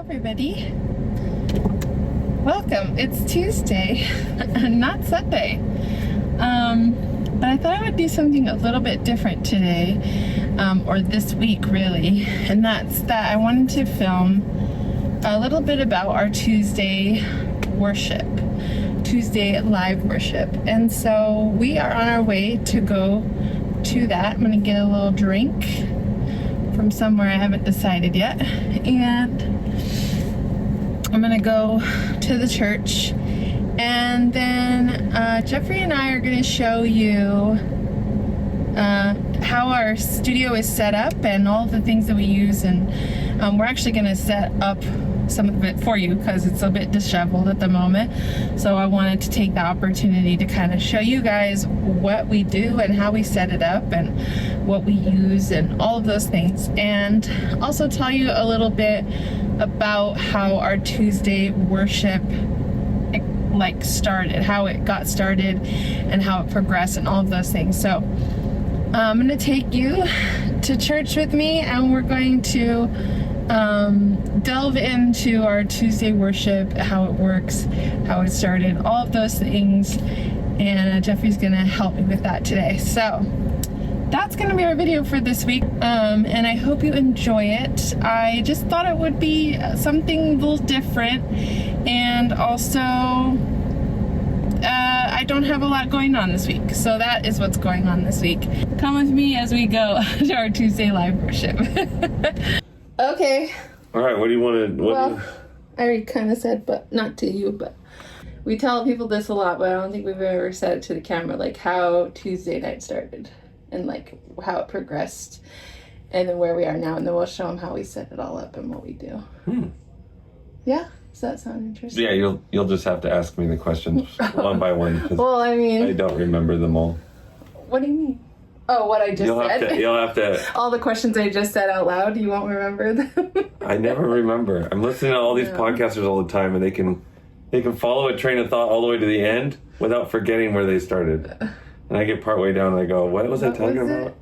everybody. Welcome. It's Tuesday, not Sunday. But I thought I would do something a little bit different today, or this week really, and that's that I wanted to film a little bit about our Tuesday worship, Tuesday live worship. And so we are on our way to go to that. I'm gonna get a little drink from somewhere I haven't decided yet, and I'm gonna go to the church, and then Jeffrey and I are gonna show you how our studio is set up and all the things that we use, and we're actually gonna set up some of it for you because it's a bit disheveled at the moment. So I wanted to take the opportunity to kind of show you guys what we do and how we set it up and what we use and all of those things, and also tell you a little bit about how our Tuesday worship started, how it got started and how it progressed and all of those things. So I'm going to take you to church with me, and we're going to delve into our Tuesday worship, how it works, how it started, all of those things, and Jeffrey's gonna help me with that today. So that's gonna be our video for this week, and I hope you enjoy it. I just thought it would be something a little different, and also I don't have a lot going on this week, so that is what's going on this week. Come with me as we go to our Tuesday live worship. Okay. All right, what do you want to... I already kind of said, but not to you, but we tell people this a lot, but I don't think we've ever said it to the camera, like how Tuesday night started and like how it progressed and then where we are now, and then we'll show them how we set it all up and what we do. Yeah? Does that sound interesting? Yeah, you'll just have to ask me the questions one by one. Well, I mean... I don't remember them all. What do you mean? Oh, what I just said? You'll have to... All the questions I just said out loud, you won't remember them? I never remember. I'm listening to all these podcasters all the time, and they can follow a train of thought all the way to the end without forgetting where they started. And I get partway down and I go, what was I talking about?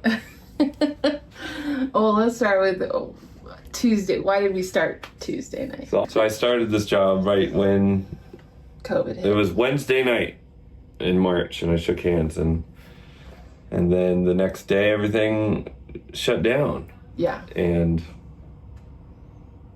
Well, let's start with Tuesday. Why did we start Tuesday night? So I started this job right when... COVID hit. It was Wednesday night in March, and I shook hands, and then the next day everything shut down. Yeah. And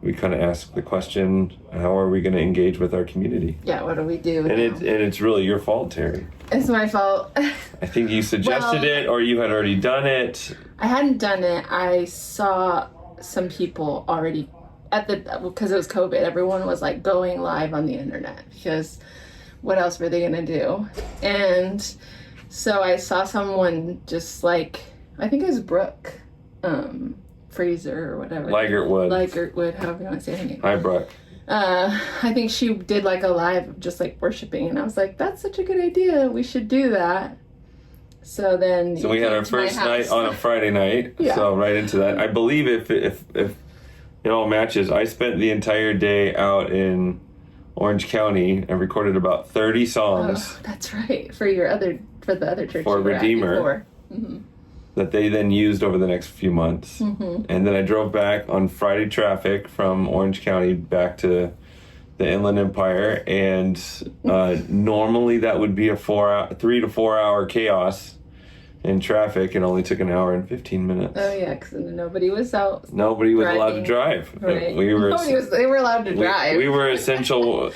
we kind of asked the question, how are we going to engage with our community? Yeah, what do we do? And it's really your fault, Terijh. It's my fault. I think you suggested it, or you had already done it. I hadn't done it. I saw some people already because it was COVID, everyone was like going live on the internet because what else were they going to do? And so I saw someone just like, I think it was Brooke, Fraser or whatever. Ligertwood, however you want to say her name. Hi, Brooke. I think she did like a live just like worshiping, and I was like, that's such a good idea. We should do that. So then... So we had our first night on a Friday night, so right into that. I believe if it all matches, I spent the entire day out in Orange County and recorded about 30 songs. Oh, that's right. For the other church. For Redeemer. Mm-hmm. That they then used over the next few months. Mm-hmm. And then I drove back on Friday traffic from Orange County back to the Inland Empire, and normally that would be a 3 to 4 hour chaos in traffic. It only took an hour and 15 minutes. Oh yeah, because nobody was out. Nobody was allowed to drive. Right. They were allowed to drive. We were essential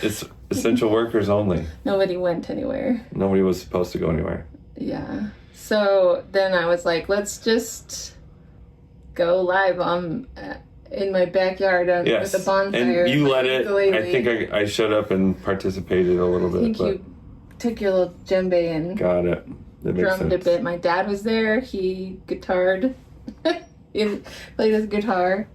workers only. Nobody went anywhere. Nobody was supposed to go anywhere. Yeah. So then I was like, let's just go live in my backyard with the bonfire. And you let it. I think I showed up and participated a little bit. I think you took your little djembe and got it. Drummed a bit. My dad was there. He guitared. He played his guitar.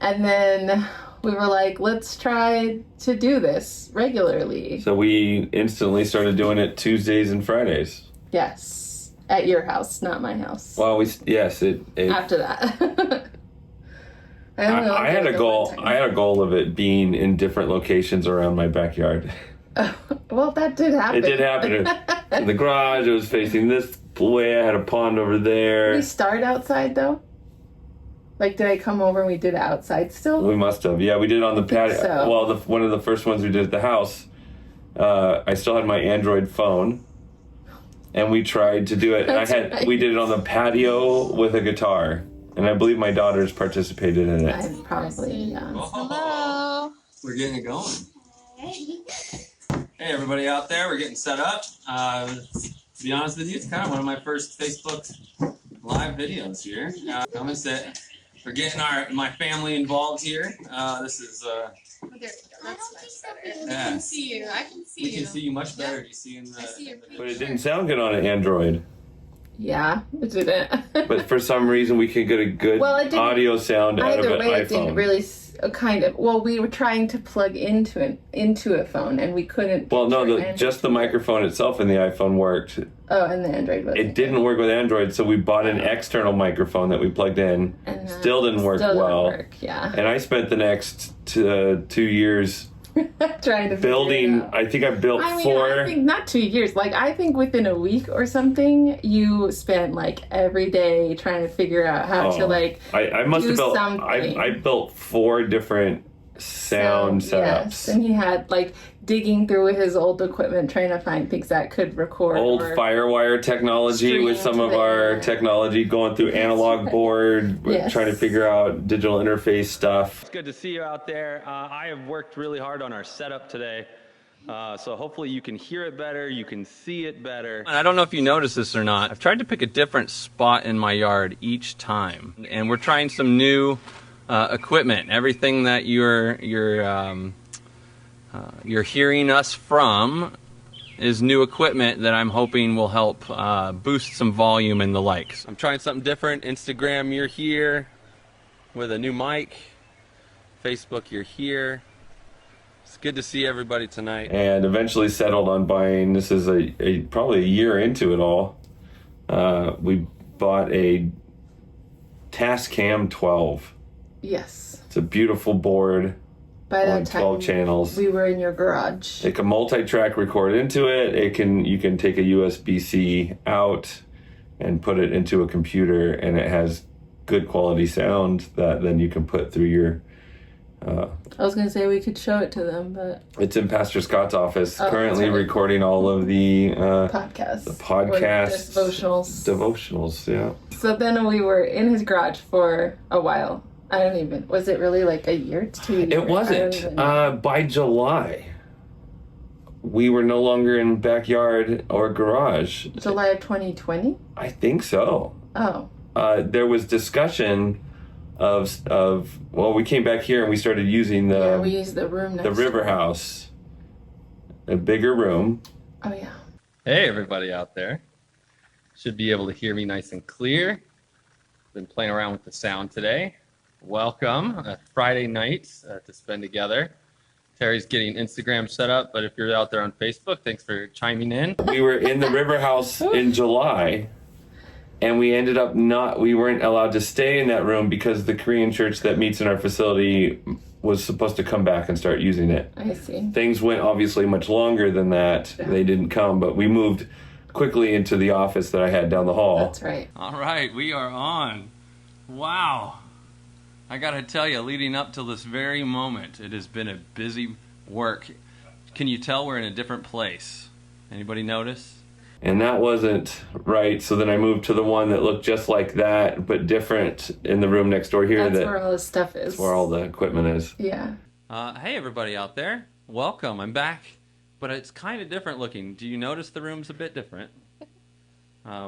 And then we were like, let's try to do this regularly. So we instantly started doing it Tuesdays and Fridays. Yes. At your house, not my house. Well, after that. I had a goal. I had a goal of it being in different locations around my backyard. Well, that did happen. It did happen. In the garage, it was facing this way. I had a pond over there. Did we start outside, though? Like, did I come over and we did it outside still? We must have. Yeah, we did it on the patio. So. Well, one of the first ones we did at the house, I still had my Android phone, and we tried to do it. And we did it on the patio with a guitar, and I believe my daughters participated in it. I probably, yeah. Hello. We're getting it going. Hey, everybody out there, we're getting set up. To be honest with you, it's kind of one of my first Facebook live videos here. Come and sit. We're getting my family involved here. This is. Oh, there we go. That's much better. Yeah. I can see you. I can see you. We can see you much better. Do you see in the? I see your But it didn't sound good on an Android. Yeah, it didn't. But for some reason, we could get a good audio sound out of Either an way, iPhone. it didn't really, kind of. Well, we were trying to plug into a phone, and we couldn't. Well, no, just the microphone itself in the iPhone worked. Oh, and the Android wasn't. It didn't work with Android, so we bought an external microphone that we plugged in. And still didn't work still well. Didn't work, yeah. And I spent the next 2 years trying to building. I think I built four. I think not 2 years. Like, I think within a week or something, you spent like every day trying to figure out how to like. I must do have built. something. I built 4 different sound setups. Yes, and he had like digging through his old equipment, trying to find things that could record. Old Firewire technology with some of our technology, going through analog board, trying to figure out digital interface stuff. It's good to see you out there. I have worked really hard on our setup today. So hopefully you can hear it better, you can see it better. And I don't know if you noticed this or not, I've tried to pick a different spot in my yard each time. And we're trying some new equipment. Everything that you're hearing us from is new equipment that I'm hoping will help boost some volume and the likes. I'm trying something different. Instagram, you're here with a new mic. Facebook, you're here. It's good to see everybody tonight. And eventually settled on buying, this is probably a year into it all, we bought a Tascam 12. Yes. It's a beautiful board. By that time, 12 channels. We were in your garage. It can multi-track record into it. You can take a USB-C out and put it into a computer, and it has good quality sound that then you can put through your. I was gonna say we could show it to them, but it's in Pastor Scott's office, currently recording all of the podcasts. The podcasts, devotionals. Yeah. So then we were in his garage for a while. I don't even. Was it really like a year? 2 years? It wasn't. By July, we were no longer in backyard or garage. July of 2020? I think so. Oh. There was discussion of we came back here and we started using we used the room next the river house, a bigger room. Oh yeah. Hey, everybody out there. Should be able to hear me nice and clear. Been playing around with the sound today. Welcome, Friday nights to spend together. Terry's getting Instagram set up, but if you're out there on Facebook, thanks for chiming in. We were in the river house in July, and we ended up we weren't allowed to stay in that room because the Korean church that meets in our facility was supposed to come back and start using it. I see. Things went obviously much longer than that. Yeah. They didn't come, but we moved quickly into the office that I had down the hall. That's right. All right, we are on. Wow. I gotta tell you, leading up to this very moment, it has been a busy work. Can you tell we're in a different place? Anybody notice? And that wasn't right, so then I moved to the one that looked just like that, but different in the room next door here. That's where all the stuff is. That's where all the equipment is. Yeah. Hey, everybody out there. Welcome. I'm back, but it's kind of different looking. Do you notice the room's a bit different?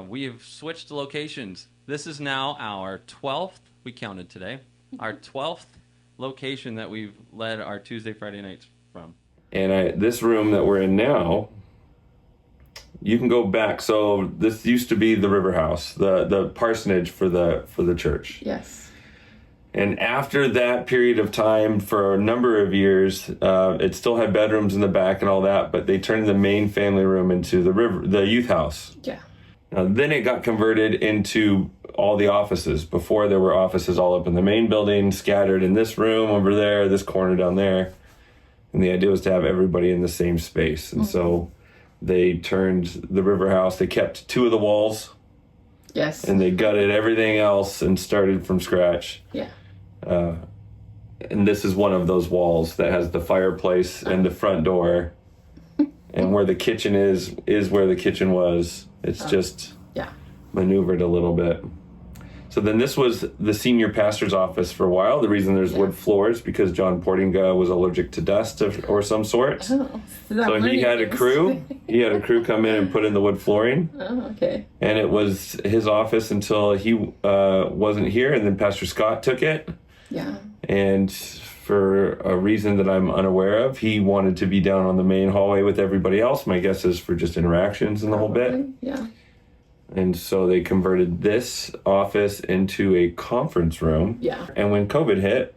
We have switched locations. This is now our 12th, we counted today, our 12th location that we've led our Tuesday, Friday nights from. And this room that we're in now, you can go back. So this used to be the river house, the parsonage for the church. Yes. And after that period of time, for a number of years, it still had bedrooms in the back and all that, but they turned the main family room into the youth house. Yeah. Then it got converted into all the offices. Before, there were offices all up in the main building, scattered in this room over there, this corner down there. And the idea was to have everybody in the same space. And so they turned the river house, they kept 2 of the walls Yes. And they gutted everything else and started from scratch. Yeah. And this is one of those walls that has the fireplace and the front door. And where the kitchen is where the kitchen was. It's just maneuvered a little bit. So then this was the senior pastor's office for a while. The reason there's wood floors because John Portinga was allergic to dust or some sort. Oh, so he had a crew. He had a crew come in and put in the wood flooring. Oh, okay. And it was his office until he wasn't here, and then Pastor Scott took it. Yeah. And for a reason that I'm unaware of, he wanted to be down on the main hallway with everybody else. My guess is for just interactions and the whole bit. Yeah. And so they converted this office into a conference room. Yeah. And when COVID hit,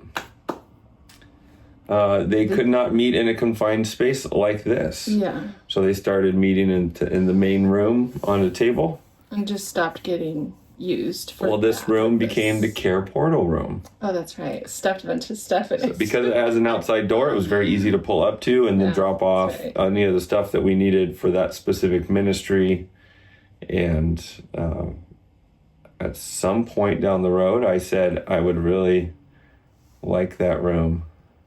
they could not meet in a confined space like this. Yeah. So they started meeting in the main room on a table. And just stopped getting used for Well, this room became the care portal room. Oh, that's right. Stuffed a bunch of stuff in it. Because it has an outside door, it was very easy to pull up to and then drop off any of the stuff that we needed for that specific ministry. And at some point down the road, I said I would really like that room.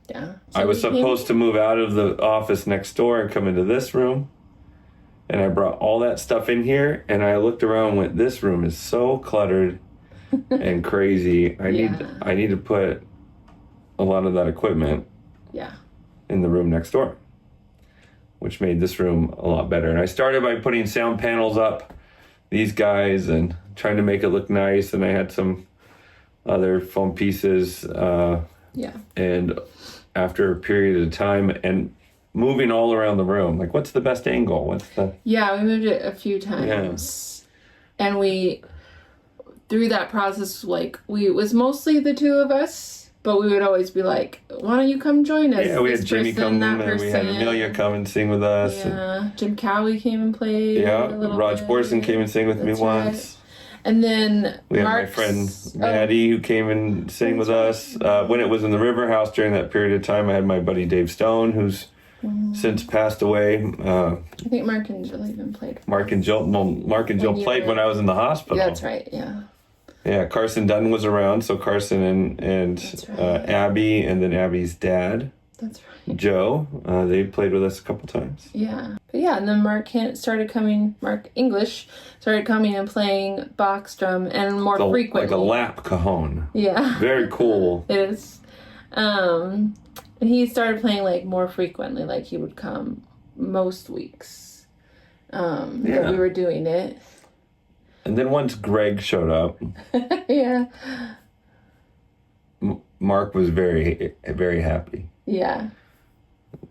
Yeah. I was supposed to move out of the office next door and come into this room. And I brought all that stuff in here, and I looked around and went, this room is so cluttered and crazy. I need to put a lot of that equipment in the room next door, which made this room a lot better. And I started by putting sound panels up, these guys, and trying to make it look nice. And I had some other foam pieces. And after a period of time and moving all around the room, like, what's the best angle? Yeah, we moved it a few times. Yeah. And we, through that process, like, it was mostly the two of us, but we would always be like, why don't you come join us? Yeah, we had Jimmy come and we had Amelia come and sing with us. Yeah, Jim Cowie came and played. Yeah, Raj Borson came and sang with me once. And then we had my friend Maddie who came and sang with us. When it was in the River House during that period of time, I had my buddy Dave Stone, who's since passed away. I think Mark and Jill even played. Mark and Jill played when I was in the hospital. That's right, yeah. Yeah, Carson Dunn was around, so Carson and Abby, and then Abby's dad. That's right. Joe, they played with us a couple times. Yeah. But yeah, and then Mark English started coming and playing box drum and more frequently. Like a lap cajon. Yeah. Very cool. It is. And he started playing like more frequently, like he would come most weeks that we were doing it. And then once Greg showed up, Mark was very, very happy. Yeah.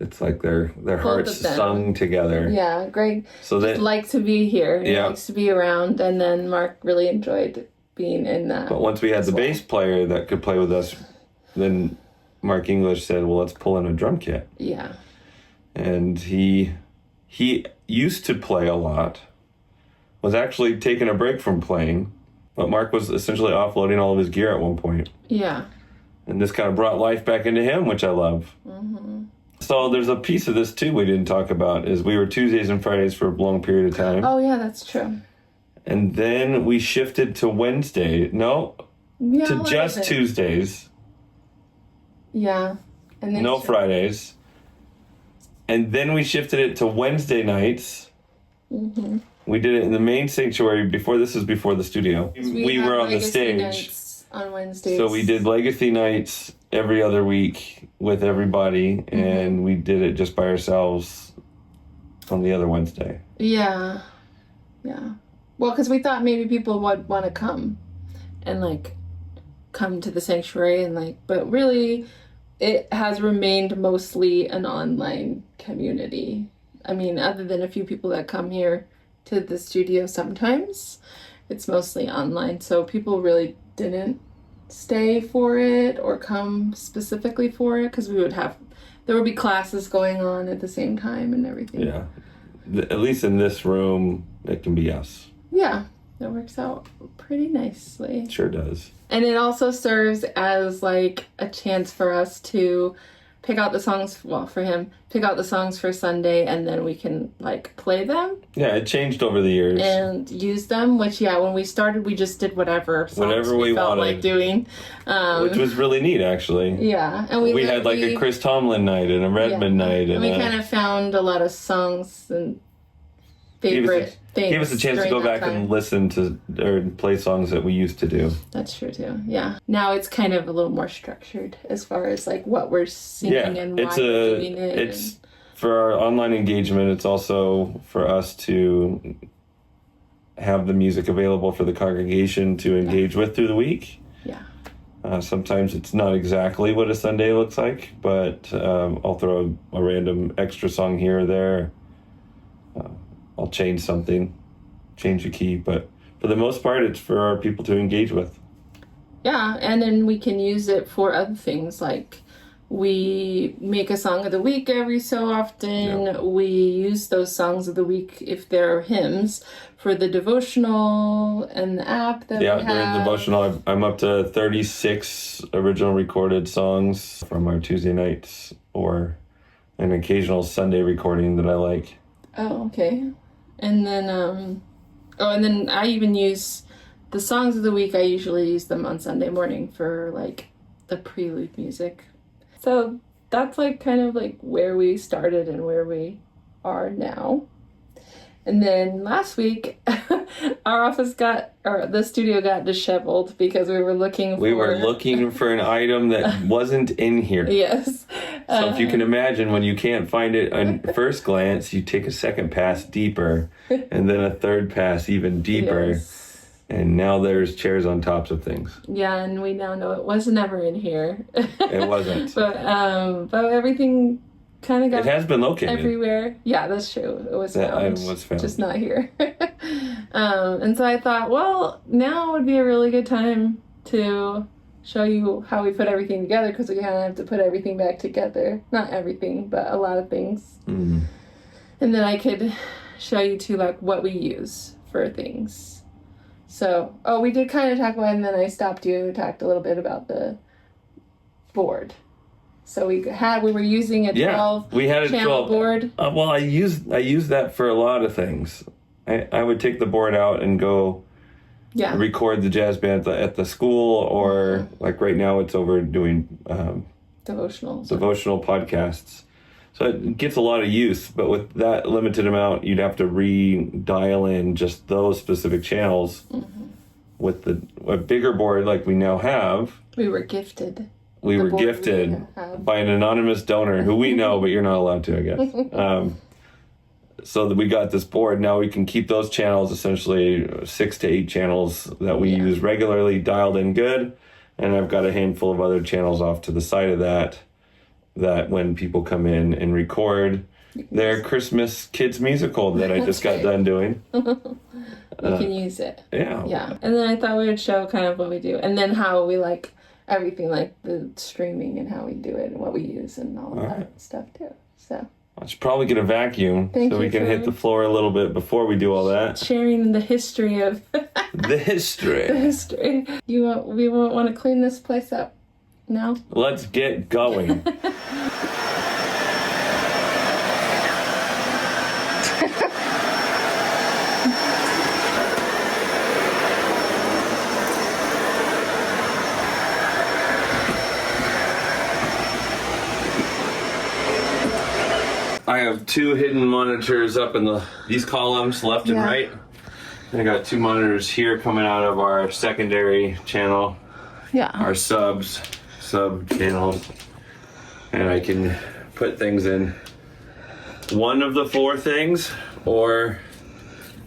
It's like their hearts sung together. Yeah, Greg likes to be here. He likes to be around, and then Mark really enjoyed being in that. But once we had the bass player that could play with us, then Mark English said, well, let's pull in a drum kit. Yeah. And he used to play a lot, was actually taking a break from playing, but Mark was essentially offloading all of his gear at one point. Yeah. And this kind of brought life back into him, which I love. Mm-hmm. So there's a piece of this, too, we didn't talk about, is we were Tuesdays and Fridays for a long period of time. Oh, yeah, that's true. And then we shifted to Wednesday. To just Tuesdays. Yeah. And then no Fridays. And then we shifted it to Wednesday nights. Mm-hmm. We did it in the main sanctuary before the studio. We were on the stage. On Wednesdays. So we did Legacy nights every other week with everybody, and we did it just by ourselves on the other Wednesday. Yeah. Yeah. Well, because we thought maybe people would want to come and, come to the sanctuary and, but really it has remained mostly an online community. I mean, other than a few people that come here to the studio sometimes, it's mostly online. So people really didn't stay for it or come specifically for it because there would be classes going on at the same time and everything. Yeah. At least in this room, it can be us. Yeah. That works out pretty nicely. It sure does. And it also serves as a chance for us to pick out the songs, for him, pick out the songs for Sunday, and then we can, like, play them. Yeah, it changed over the years. And use them, which, when we started, we just did whatever songs we felt wanted, like doing. Which was really neat, actually. Yeah. And we had, like, a Chris Tomlin night and a Redmond night. And we kind of found a lot of songs and favorite things. Gave us a chance to go back and listen to or play songs that we used to do. That's true too. Yeah. Now it's kind of a little more structured as far as like what we're singing and why we're doing it. It's for our online engagement. It's also for us to have the music available for the congregation to engage with through the week. Yeah. Sometimes it's not exactly what a Sunday looks like, but I'll throw a random extra song here or there. I'll change something, change a key, but for the most part, it's for our people to engage with. Yeah, and then we can use it for other things, like we make a song of the week every so often. Yeah. We use those songs of the week, if they're hymns, for the devotional and the app that we have. Yeah, during devotional, I'm up to 36 original recorded songs from our Tuesday nights, or an occasional Sunday recording that I like. Oh, okay. And then, and then I even use the songs of the week. I usually use them on Sunday morning for like the prelude music. So that's like kind of like where we started and where we are now. And then last week, the studio got disheveled because we were looking for an item that wasn't in here. Yes. So if you can imagine, when you can't find it on first glance, you take a second pass deeper, and then a third pass even deeper. Yes. And now there's chairs on tops of things. Yeah, and we now know it was never in here. It wasn't. But everything kind of got. It has been located everywhere. Yeah, that's true. It was found. Item was found, just not here. And so I thought, well, now would be a really good time to show you how we put everything together, because we kind of have to put everything back together. Not everything, but a lot of things. Mm. And then I could show you too, like what we use for things. So, we did kind of talk about it, and then I stopped you. We talked a little bit about the board. So we were using a 12 we had a channel 12 board. Well, I used that for a lot of things. I would take the board out and go record the jazz band at the school, or like right now it's over doing devotional podcasts. So it gets a lot of use, but with that limited amount, you'd have to re-dial in just those specific channels. Mm-hmm. With a bigger board like we now have. We were gifted. We were gifted by an anonymous donor who we know, but you're not allowed to, I guess. So that we got this board. Now we can keep those channels, essentially 6 to 8 channels that we use regularly, dialed in good. And I've got a handful of other channels off to the side of that when people come in and record their Christmas kids musical that I just got done doing. You can use it. Yeah. Yeah. And then I thought we would show kind of what we do, and then how we like everything, like the streaming and how we do it and what we use and all of that stuff too. So I should probably get a vacuum so we can hit the floor a little bit before we do all that. Sharing the history of the history. The history. We won't want to clean this place up now. Let's get going. I have 2 hidden monitors up in these columns, left and right. And I got 2 monitors here coming out of our secondary channel. Yeah. Our sub channels. And I can put things in one of the 4 things, or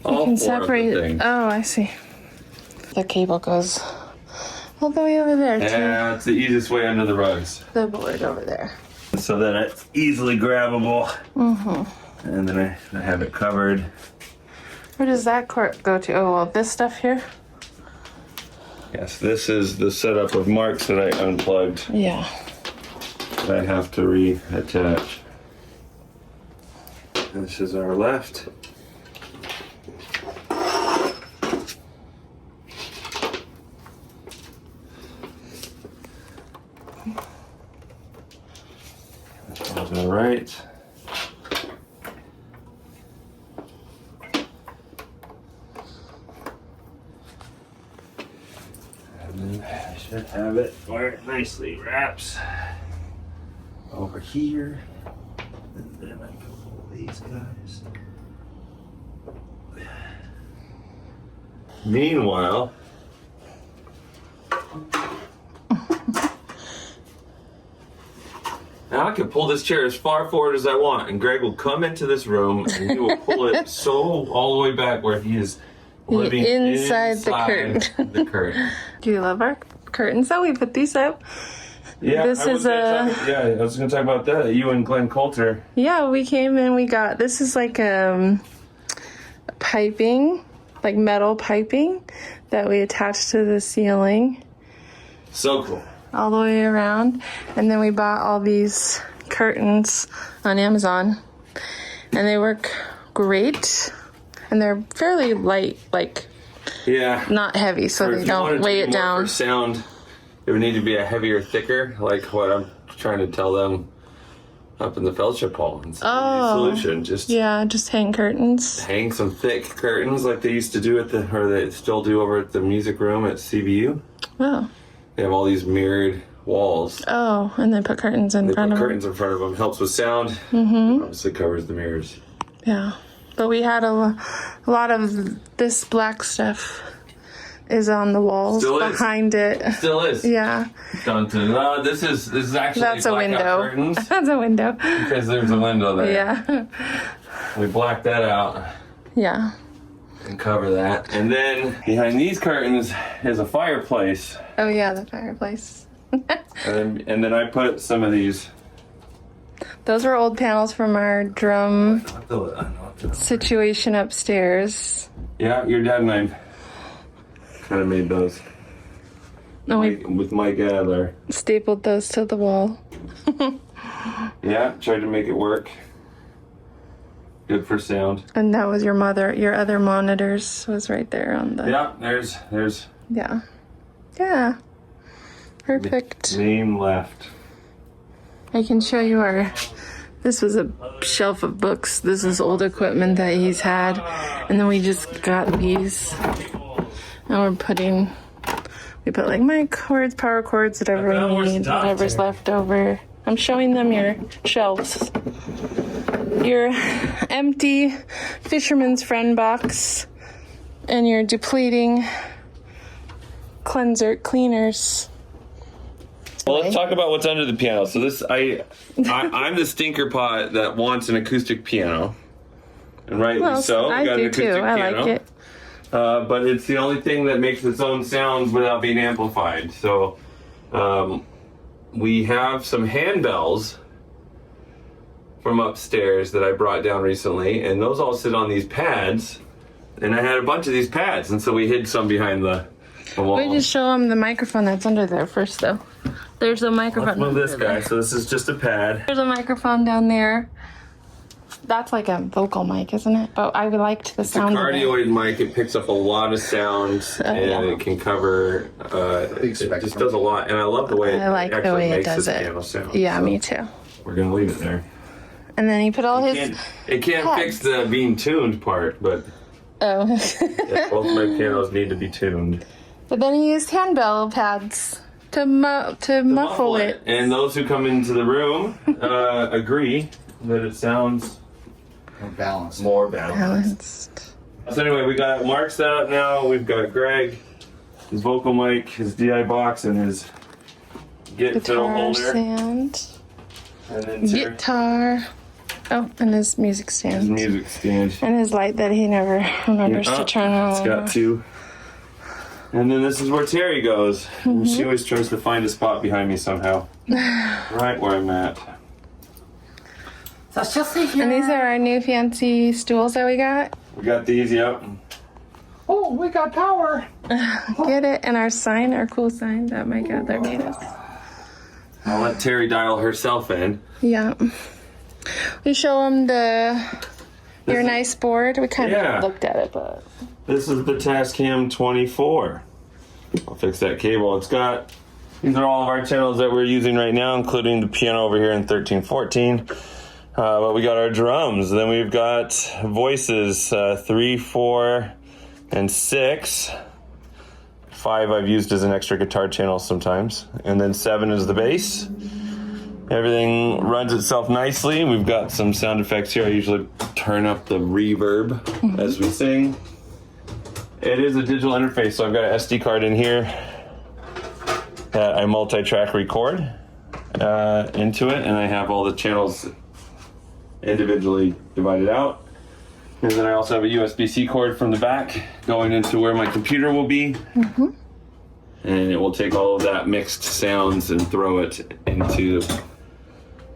all 4 of the things. Oh, I see. The cable goes all the way over there too. Yeah, it's the easiest way under the rugs. The board over there. So then it's easily grabbable. Mm-hmm. And then I have it covered. Where does that cord go to? Oh, well, this stuff here? Yes, this is the setup of Mark's that I unplugged. Yeah. That I have to reattach. This is our left. All right. And then I should have it where it nicely wraps over here. And then I can pull these guys. Meanwhile, now I can pull this chair as far forward as I want, and Greg will come into this room and he will pull it so all the way back where he is living inside the curtain. The curtain. Do you love our curtains though? We put these up. Yeah, This I is was going to talk about that. You and Glenn Coulter. Yeah, we came and we got, this is like piping, like metal piping that we attached to the ceiling So cool. all the way around. And then we bought all these curtains on Amazon and they work great. And they're fairly light, like Yeah. not heavy, so Or they if you wanted don't to weigh be it more down. For sound, it would need to be a heavier, thicker, like what I'm trying to tell them up in the fellowship hall. It's an easy solution. Just Yeah, just hang curtains. hang some thick curtains like they used to do or they still do over at the music room at CBU. Oh. They have all these mirrored walls. Oh, and then put curtains in They front put of them. curtains in front of them. Helps with sound. Mm-hmm. Obviously covers the mirrors. Yeah. But we had a lot of this black stuff is on the walls Still is. behind it. Still is. Yeah. This is actually That's a blackout window. curtains That's a window. because there's a window there. Yeah. We blacked that out Yeah. and cover that. And then behind these curtains is a fireplace. Oh yeah, the fireplace. And then I put some of these. Those were old panels from our drum Yeah, situation upstairs. your dad and I kind of made those And we with Mike Adler. stapled those to the wall. Yeah, tried to make it work. Good for sound. And that was your other monitors was right there on the... Yeah, there's Yeah. Yeah. Perfect. name left. I can show you this was a shelf of books. This is old equipment that he's had. And then we just got these. And we put like mic cords, power cords, whatever That we was need, tough, whatever's Terry. left over. I'm showing them your shelves. Your empty Fisherman's Friend box. And your depleting cleaners. Well, let's talk about what's under the piano. So I'm the stinker pot that wants an acoustic piano, and rightly so. We I got an do acoustic too. I piano, like it. but it's the only thing that makes its own sounds without being amplified. So we have some handbells from upstairs that I brought down recently, and those all sit on these pads. And I had a bunch of these pads, and so we hid some behind the wall. We just show them the microphone that's under there first, though. There's a microphone. Let's move this under guy. there. So this is just a pad. There's a microphone down there. That's like a vocal mic, isn't it? But I liked the It's a sound of it. cardioid mic. It picks up a lot of sounds, and yeah. it can cover. It just does a lot, and I love the way I like the actually way it makes does this it. piano sound. Yeah, So me too. We're gonna leave it there. And then he put all his... It can't pads. fix the being tuned part, but Oh. yeah, both my pianos need to be tuned. But then he used handbell pads to muffle it. And those who come into the room agree that it sounds Balance. more balanced. Balanced. So anyway, we got Mark set up now. We've got Greg, his vocal mic, his DI box, and his fiddle Guitar holder. stand. And then Terry- Guitar. Oh, and his music stand. his music stand. And his light that he never remembers to turn on. It's got two. And then this is where Terry goes. And she always tries to find a spot behind me somehow. Right where I'm at. So she'll see here. And these are our new fancy stools that we got. We got these, yep. Oh, we got power. Get it? And our sign, our cool sign that my Adler made us. I'll let Terry dial herself in. Yeah. We show him your nice board. We kind Yeah. of looked at it, but This is the Tascam 24. I'll fix that cable. It's got These are all of our channels that we're using right now, including the piano over here in 1314. But we got our drums. Then we've got voices, 3, 4, and 6. 5 I've used as an extra guitar channel sometimes. And then 7 is the bass. Everything runs itself nicely. We've got some sound effects here. I usually turn up the reverb as we sing. It is a digital interface, so I've got an SD card in here that I multi-track record into it, and I have all the channels individually divided out. And then I also have a USB-C cord from the back going into where my computer will be. And it will take all of that mixed sounds and throw it into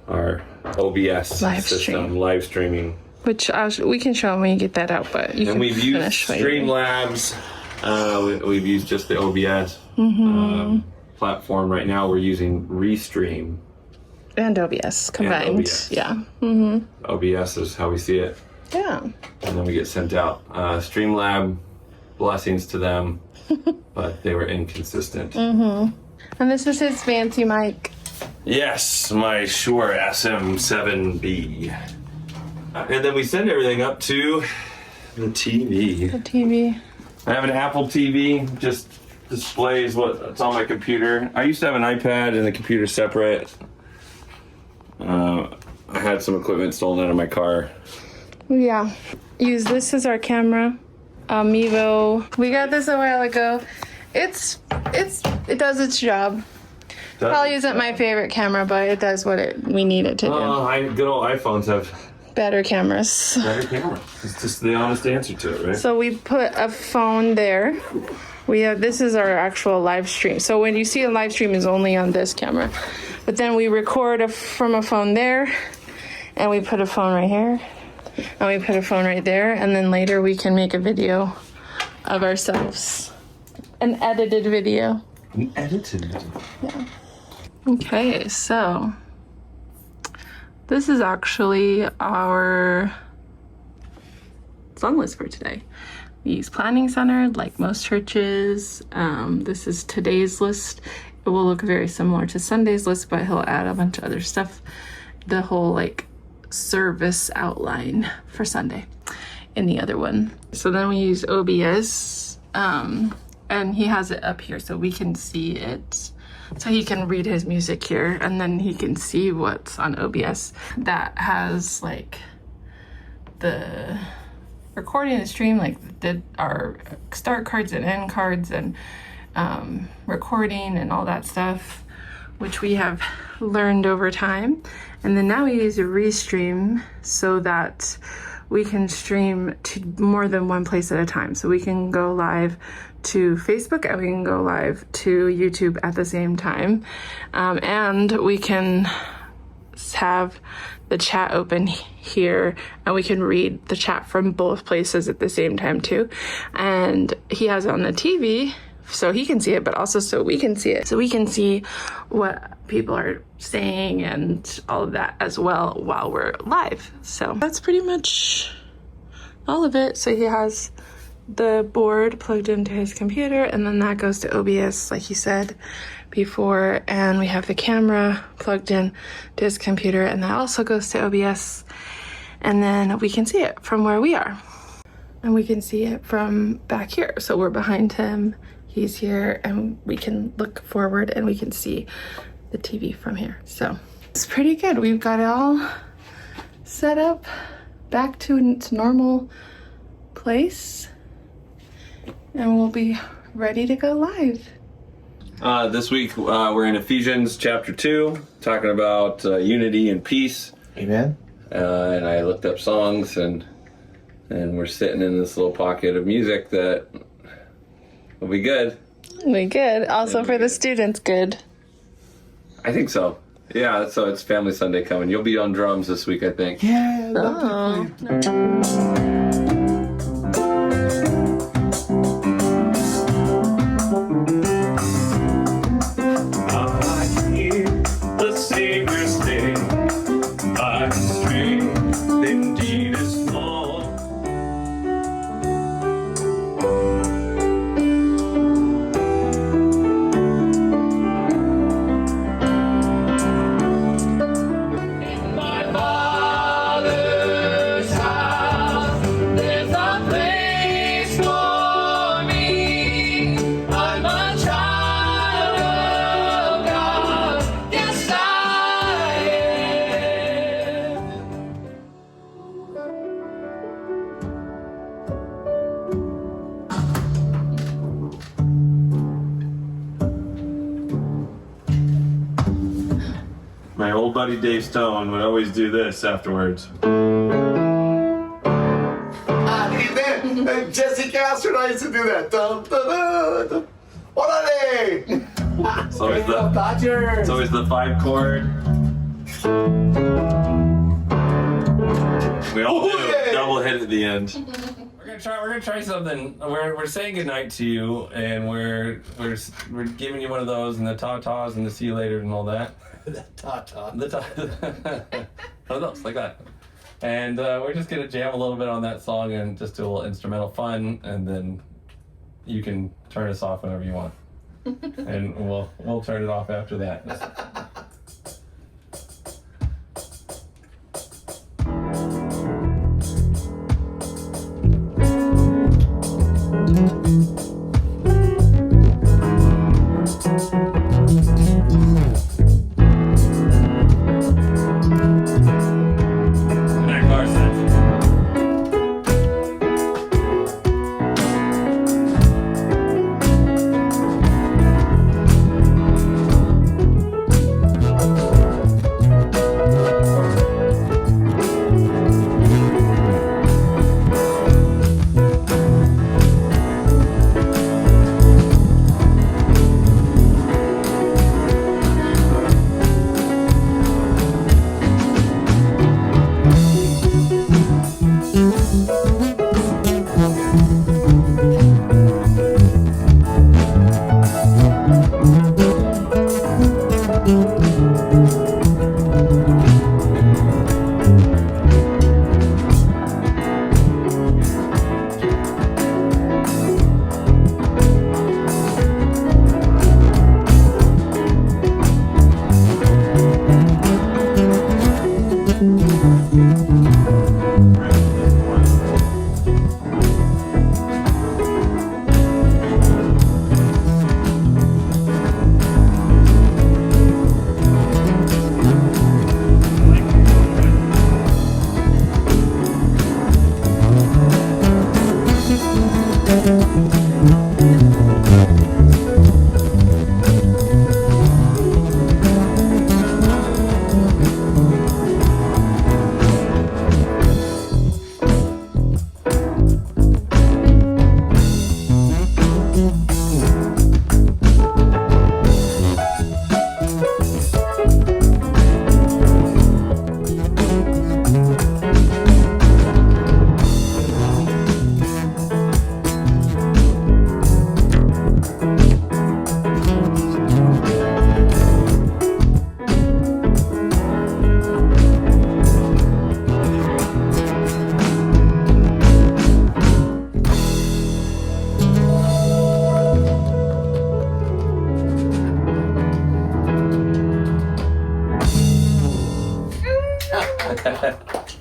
our OBS system, live streaming. Which we can show when you get that out, but you and can we've used finish Streamlabs. We've used just the OBS platform. Right now we're using Restream. And OBS combined. And OBS. Yeah. OBS is how we see it. Yeah. And then we get sent out. Streamlab, blessings to them, but they were inconsistent. And this is his fancy mic. Yes, my Shure SM7B. And then we send everything up to the TV. The TV. I have an Apple TV, just displays what's on my computer. I used to have an iPad and the computer separate. I had some equipment stolen out of my car. Yeah. Use this as our camera. Mevo. We got this a while ago. It does its job. Probably isn't my favorite camera, but it does what we need it to do. Good old iPhones have Better cameras. better cameras. It's just the honest answer to it, right? So we put a phone there. This is our actual live stream. So when you see a live stream is only on this camera. But then we record from a phone there, and we put a phone right here, and we put a phone right there, and then later we can make a video of ourselves. An edited video. An edited video. Yeah. Okay, so this is actually our song list for today. We use Planning Center like most churches. This is today's list. It will look very similar to Sunday's list, but he'll add a bunch of other stuff. The whole service outline for Sunday in the other one. So then we use OBS, and he has it up here so we can see it. So he can read his music here, and then he can see what's on OBS. That has the recording the stream, our start cards and end cards and recording and all that stuff, which we have learned over time. And then now we use a restream so that we can stream to more than one place at a time. So we can go live to Facebook and we can go live to YouTube at the same time. And we can have the chat open here and we can read the chat from both places at the same time too. And he has it on the TV so he can see it, but also so we can see it. So we can see what people are saying and all of that as well while we're live. So that's pretty much all of it. So he has the board plugged into his computer, and then that goes to OBS like he said before, and we have the camera plugged in to his computer, and that also goes to OBS, and then we can see it from where we are, and we can see it from back here. So we're behind him, he's here, and we can look forward and we can see the TV from here. So it's pretty good. We've got it all set up back to its normal place, and we'll be ready to go live. This week we're in Ephesians chapter 2, talking about unity and peace. Amen. And I looked up songs, and we're sitting in this little pocket of music that will be good. We good. Also for the students, good. I think so. Yeah, so it's Family Sunday coming. You'll be on drums this week, I think. Yeah. Oh. My old buddy Dave Stone would always do this afterwards. Jesse Castro and I used to do that. Dun, dun, dun, dun. Orale! It's always the 5-chord. We all do a double hit at the end. We're gonna try something. We're saying goodnight to you, and we're giving you one of those, and the ta-tas, and the see you later, and all that. The ta-ta. One of those, like that. And we're just gonna jam a little bit on that song and just do a little instrumental fun, and then you can turn us off whenever you want, and we'll turn it off after that.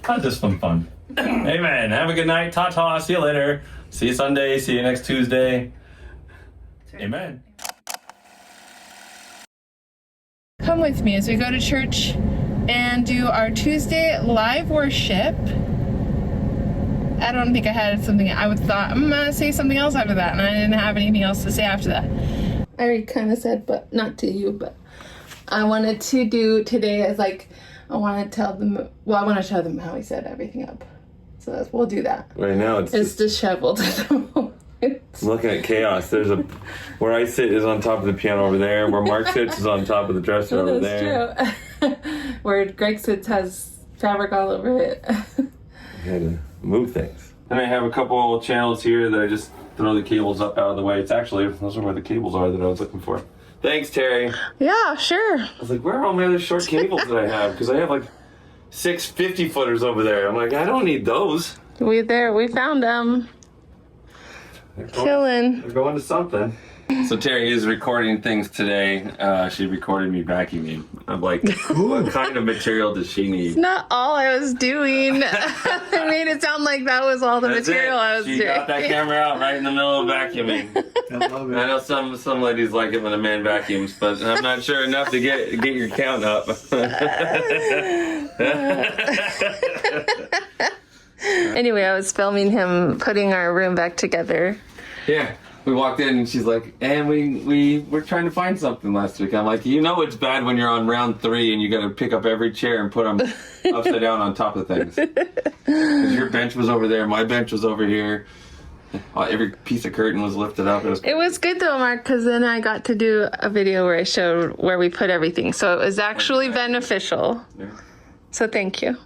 That's just some fun. Amen. Have a good night. Ta-ta. See you later. See you Sunday. See you next Tuesday. Amen. Come with me as we go to church and do our Tuesday live worship. I don't think I had something. I thought I'm gonna say something else after that, and I didn't have anything else to say after that. I already kind of said, but not to you. But I wanted to do today as like I want to tell them. Well, I want to show them how we set everything up. So we'll do that. Right now It's disheveled at the moment. I'm looking at chaos. There's where I sit is on top of the piano over there. Where Mark sits is on top of the dresser over there. That's true. Where Greg sits has fabric all over it. I had to move things. Then I have a couple channels here that I just throw the cables up out of the way. It's actually, those are where the cables are that I was looking for. Thanks, Terry. Yeah, sure. I was like, where are all my other short cables that I have? Because I have like 6 50-footers over there. I'm like, I don't need those. We found them. Chilling. They're going to something. So Terry is recording things today. She recorded me vacuuming. I'm like, what kind of material does she need? Not all I was doing. I made it sound like that was all the material I was doing. She got that camera out right in the middle of vacuuming. I know some ladies like it when a man vacuums, but I'm not sure enough to get your count up. Anyway, I was filming him putting our room back together. Yeah. we walked in and she's like, and we were trying to find something last week. I'm like, you know it's bad when you're on round 3 and you got to pick up every chair and put them upside down on top of things. 'Cause your bench was over there, my bench was over here. Every piece of curtain was lifted up. It was good though, Mark, because then I got to do a video where I showed where we put everything. So it was actually beneficial. Yeah. So thank you.